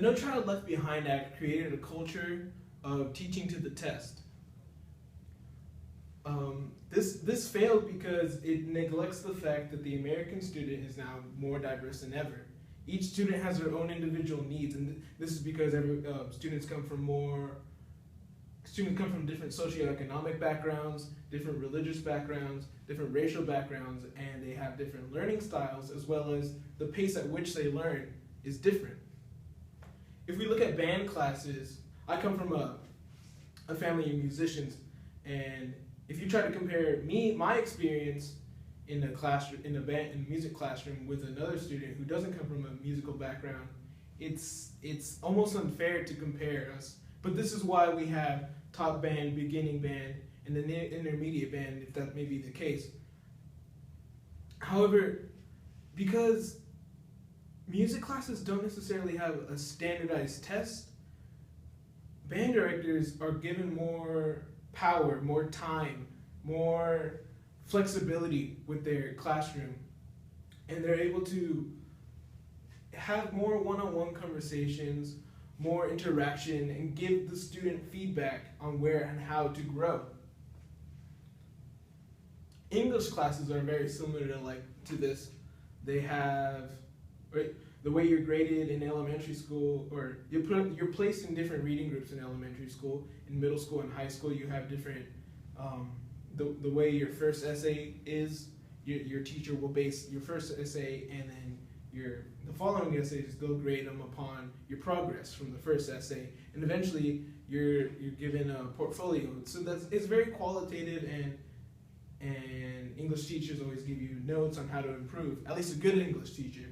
The No Child Left Behind Act created a culture of teaching to the test. This failed because it neglects the fact that the American student is now more diverse than ever. Each student has their own individual needs, and this is because students come from different socioeconomic backgrounds, different religious backgrounds, different racial backgrounds, and they have different learning styles, as well as the pace at which they learn is different. If we look at band classes, I come from a family of musicians, and if you try to compare my experience in a music classroom with another student who doesn't come from a musical background, it's almost unfair to compare us. But this is why we have top band, beginning band, and then intermediate band, if that may be the case. However, because music classes don't necessarily have a standardized test, band directors are given more power, more time, more flexibility with their classroom, and they're able to have more one-on-one conversations, more interaction, and give the student feedback on where and how to grow. English classes are very similar to this. They have, right, the way you're graded in elementary school, or you're placed in different reading groups in elementary school. In middle school and high school, you have different, the way your first essay is, your teacher will base your first essay, and then the following essays, they'll grade them upon your progress from the first essay, and eventually you're given a portfolio. So it's very qualitative, and English teachers always give you notes on how to improve. At least a good English teacher,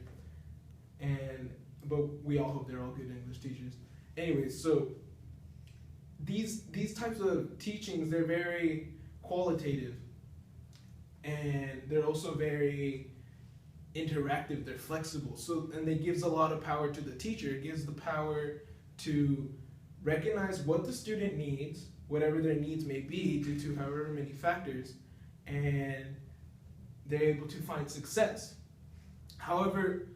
but we all hope they're all good English teachers. Anyways, so these types of teachings, they're very qualitative, and they're also very interactive, they're flexible, and it gives a lot of power to the teacher. It gives the power to recognize what the student needs, whatever their needs may be, due to however many factors, and they're able to find success. However,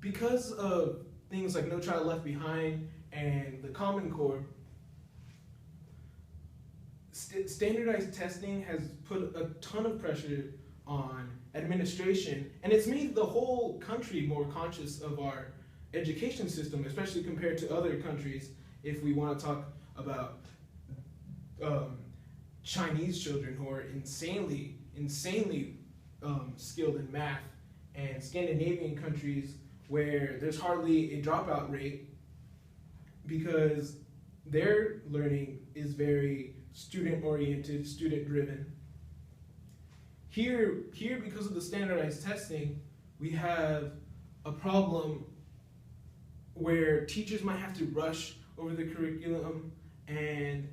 because of things like No Child Left Behind and the Common Core, standardized testing has put a ton of pressure on administration, and it's made the whole country more conscious of our education system, especially compared to other countries. If we want to talk about Chinese children who are insanely skilled in math, and Scandinavian countries where there's hardly a dropout rate because their learning is very student-oriented, student-driven. Here, because of the standardized testing, we have a problem where teachers might have to rush over the curriculum, and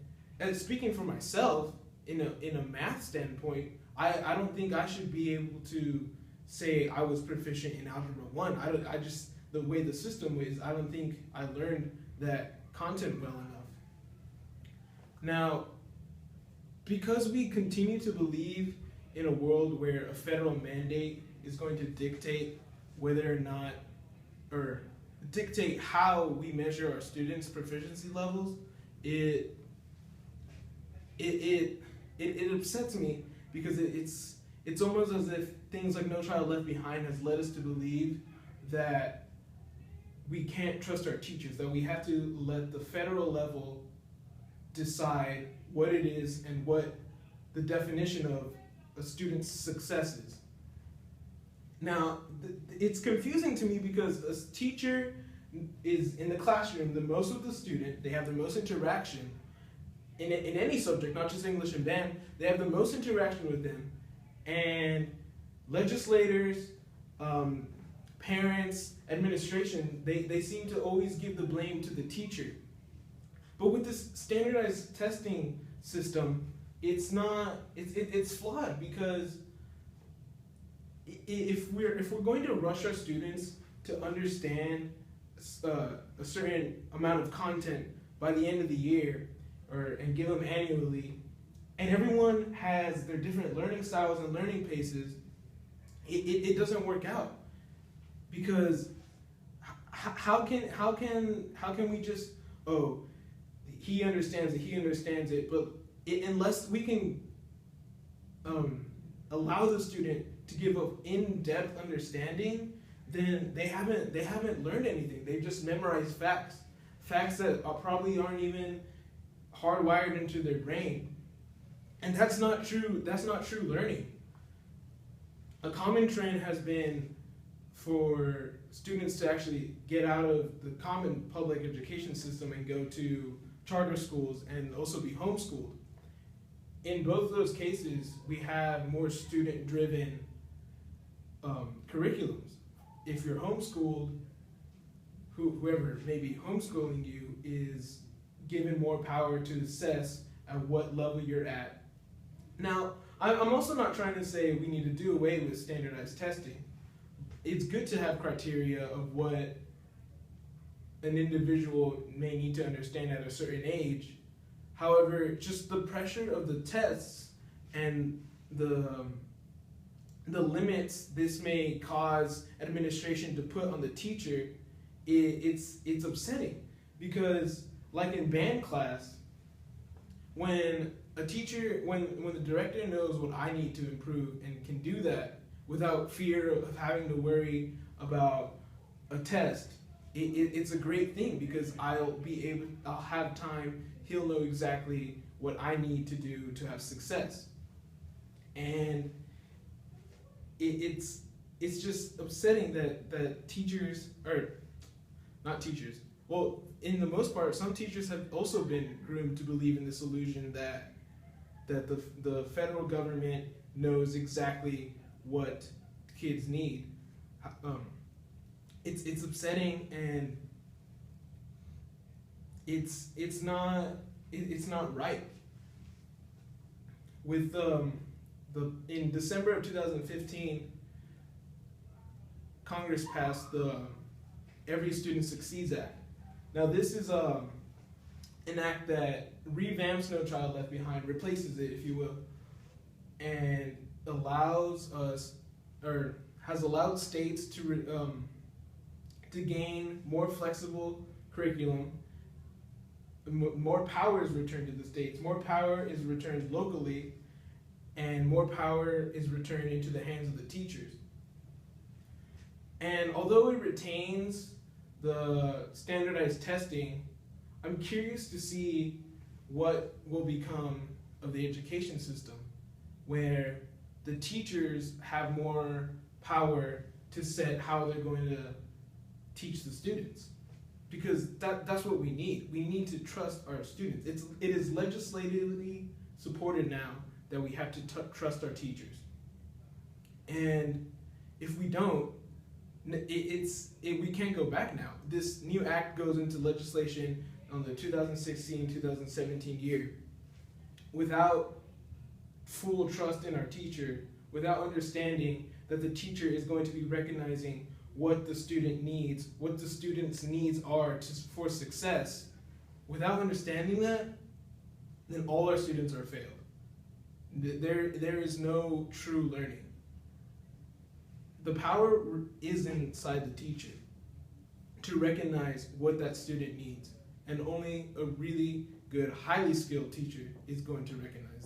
speaking for myself, in a math standpoint, I don't think I should be able to say I was proficient in Algebra 1. I just, the way the system is, I don't think I learned that content well enough. Now, because we continue to believe in a world where a federal mandate is going to dictate whether or not, or dictate how we measure our students' proficiency levels, it upsets me, because it's almost as if things like No Child Left Behind has led us to believe that we can't trust our teachers, that we have to let the federal level decide what it is and what the definition of a student's success is. Now, it's confusing to me because a teacher is in the classroom the most with the student, they have the most interaction in any subject, not just English and band, they have the most interaction with them, and legislators, parents, administration, they seem to always give the blame to the teacher. But with this standardized testing system, it's flawed, because if we're going to rush our students to understand a certain amount of content by the end of the year, and give them annually, and everyone has their different learning styles and learning paces, it doesn't work out. Because how can we just, oh, he understands it, but unless we can allow the student to give an in-depth understanding, then they haven't learned anything. They've just memorized facts that probably aren't even hardwired into their brain, and that's not true. That's not true learning. A common trend has been for students to actually get out of the common public education system and go to charter schools and also be homeschooled. In both of those cases, we have more student-driven curriculums. If you're homeschooled, whoever may be homeschooling you is given more power to assess at what level you're at. Now, I'm also not trying to say we need to do away with standardized testing. It's good to have criteria of what an individual may need to understand at a certain age. However, just the pressure of the tests and the limits this may cause administration to put on the teacher, it's upsetting. Because like in band class, when a teacher, when the director knows what I need to improve and can do that without fear of having to worry about a test, it's a great thing, because I'll have time, he'll know exactly what I need to do to have success. And it's just upsetting that teachers, or not teachers, well, in the most part, some teachers have also been groomed to believe in this illusion that the federal government knows exactly what kids need. It's upsetting, and it's not right. With in December of 2015, Congress passed the Every Student Succeeds Act. Now this is an act that revamps No Child Left Behind, replaces it, if you will, and allows us, or has allowed states to gain more flexible curriculum. More power is returned to the states, more power is returned locally, and more power is returned into the hands of the teachers. And although it retains the standardized testing, I'm curious to see what will become of the education system, where the teachers have more power to set how they're going to teach the students. Because that's what we need. We need to trust our students. It is legislatively supported now that we have to trust our teachers. And if we don't, we can't go back now. This new act goes into legislation on the 2016-2017 year without full trust in our teacher, without understanding that the teacher is going to be recognizing what the student needs, what the student's needs are for success. Without understanding that, then all our students are failed. There is no true learning. The power is inside the teacher to recognize what that student needs, and only a really good, highly skilled teacher is going to recognize